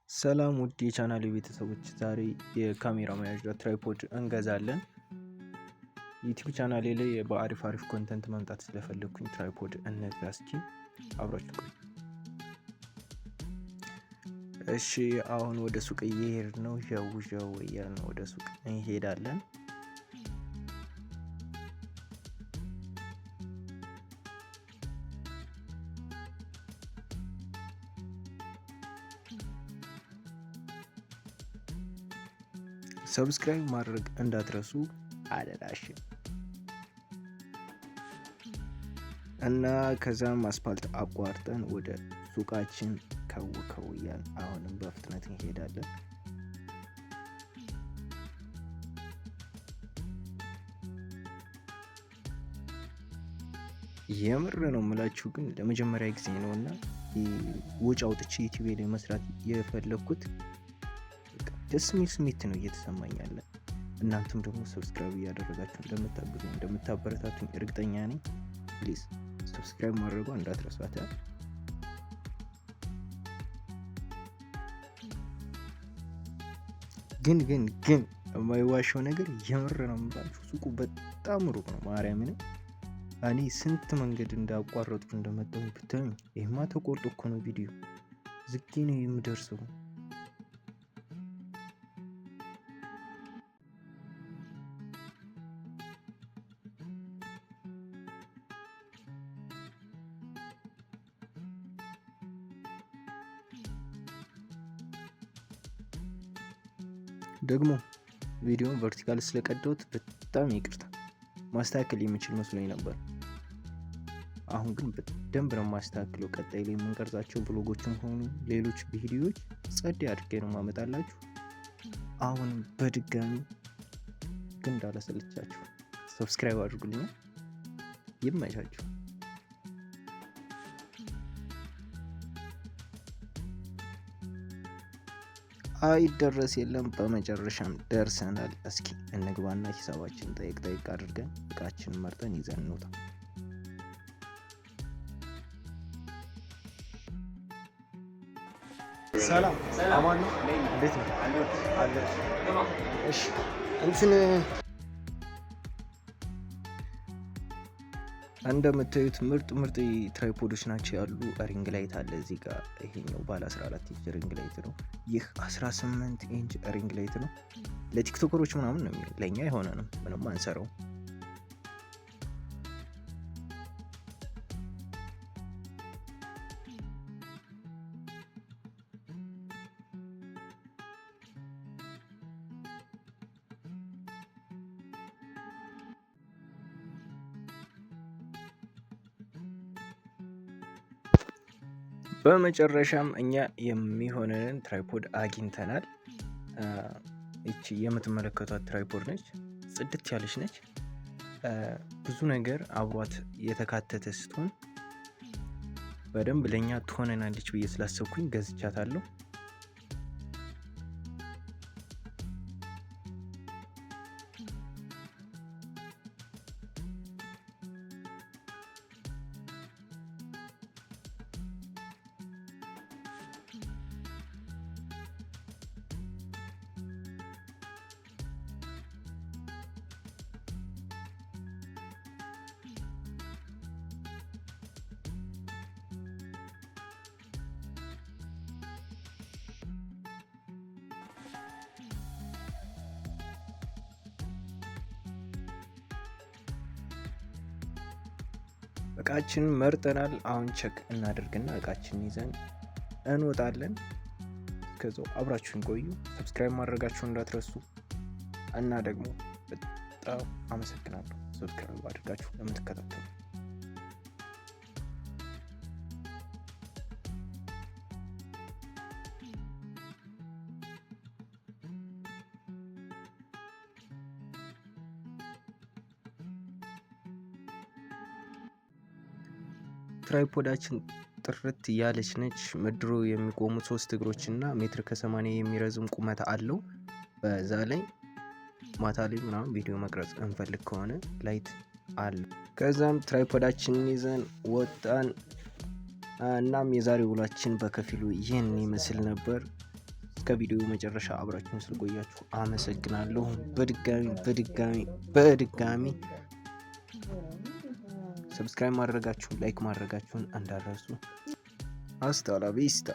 ሰላም ውድ የቻናሌ ቤተሰቦች፣ ዛሬ የካሜራ መያዣ ትራይፖድ እንገዛለን። ዩቲዩብ ቻናሌ ላይ በአሪፍ ኮንተንት መምጣት ስለፈለኩኝ ትራይፖድ እንግዛ። እስኪ አብራችሁ ቆዩ። እሺ አሁን ወደ ሱቅ እየሄድን ነው። ዣው እያልን ወደ ሱቅ እንሄዳለን። ሰብስክራይብ ማድረግ እንዳትረሱ አደራሽ። እና ከዛም አስፓልት አቋርጠን ወደ ሱቃችን ከው እያልን አሁንም በፍጥነት እንሄዳለን። የምር ነው የምላችሁ፣ ግን ለመጀመሪያ ጊዜ ነውና ወጪ አውጥቼ ዩቲዩብ ላይ መስራት የፈለኩት ደስ የሚል ስሜት ነው እየተሰማኝ ያለ። እናንተም ደግሞ ሰብስክራይብ እያደረጋችሁ እንደምታበረታቱኝ እርግጠኛ ነኝ። ፕሊዝ ሰብስክራይብ ማድረጓ እንዳትረሷት። ግን የማይዋሸው ነገር የምር ነው የምላችሁ፣ ሱቁ በጣም ሩቅ ነው። ማርያምን እኔ ስንት መንገድ እንዳቋረጥኩ እንደመጣሁ ብታዩኝ። ይሄማ ተቆርጦ እኮ ነው ቪዲዮ ዝጌ ነው የምደርሰው። ደግሞ ቪዲዮን ቨርቲካል ስለቀደውት በጣም ይቅርታ። ማስተካከል የሚችል መስሎኝ ነበር። አሁን ግን በደንብ ነው ማስተካከለው። ቀጣይ ላይ የምንቀርጻቸው ብሎጎችም ሆኑ ሌሎች ቪዲዮዎች ጸዴ አድርጌ ነው ማመጣላችሁ። አሁን በድጋሚ ግን እንዳላሰለቻችሁ ሰብስክራይብ አድርጉልኝ። ይመቻችሁ። አይደረስ የለም። በመጨረሻም ደርሰናል። እስኪ እንግባና ሂሳባችን ጠይቅ አድርገን እቃችንን መርጠን ይዘን እንውጣ። ሰላም አማን ነው። እንዴት ነው? አለ። እሺ እንትን እንደምታዩት ምርጥ ትራይፖዶች ናቸው ያሉ። ሪንግ ላይት አለ እዚህ ጋር። ይሄኛው ባለ 14 ኢንች ሪንግ ላይት ነው። ይህ 18 ኢንች ሪንግ ላይት ነው። ለቲክቶከሮች ምናምን ነው የሚሆን፣ ለኛ አይሆነንም፣ ምንም አንሰራው። በመጨረሻም እኛ የሚሆነንን ትራይፖድ አግኝተናል። እቺ የምትመለከቷት ትራይፖድ ነች። ጽድት ያለች ነች። ብዙ ነገር አብሯት የተካተተ ስትሆን በደንብ ለኛ ትሆነናለች ብዬ ስላሰብኩኝ ገዝቻታለሁ። እቃችንን መርጠናል። አሁን ቸክ እናደርግና እቃችንን ይዘን እንወጣለን። እስከዛው አብራችሁን ቆዩ። ሰብስክራይብ ማድረጋችሁን እንዳትረሱ እና ደግሞ በጣም አመሰግናለሁ ሰብስክራይብ አድርጋችሁ ለምትከታተሉ። ትራይፖዳችን ጥርት ያለች ነች። ምድሩ የሚቆሙ 3 እግሮች እና 1.80 ሜትር የሚረዝም ቁመት አለው። በዛ ላይ ማታ ላይ ምናምን ቪዲዮ መቅረጽ እንፈልግ ከሆነ ላይት አለ። ከዛም ትራይፖዳችንን ይዘን ወጣን። እናም የዛሬው ውሏችን በከፊሉ ይህን ይመስል ነበር። እስከ ቪዲዮ መጨረሻ አብራችሁን ስለቆያችሁ አመሰግናለሁ። በድጋሚ ሰብስክራይብ ማድረጋችሁን ላይክ ማድረጋችሁን እንዳትረሱ። አስታ ላ ቪስታ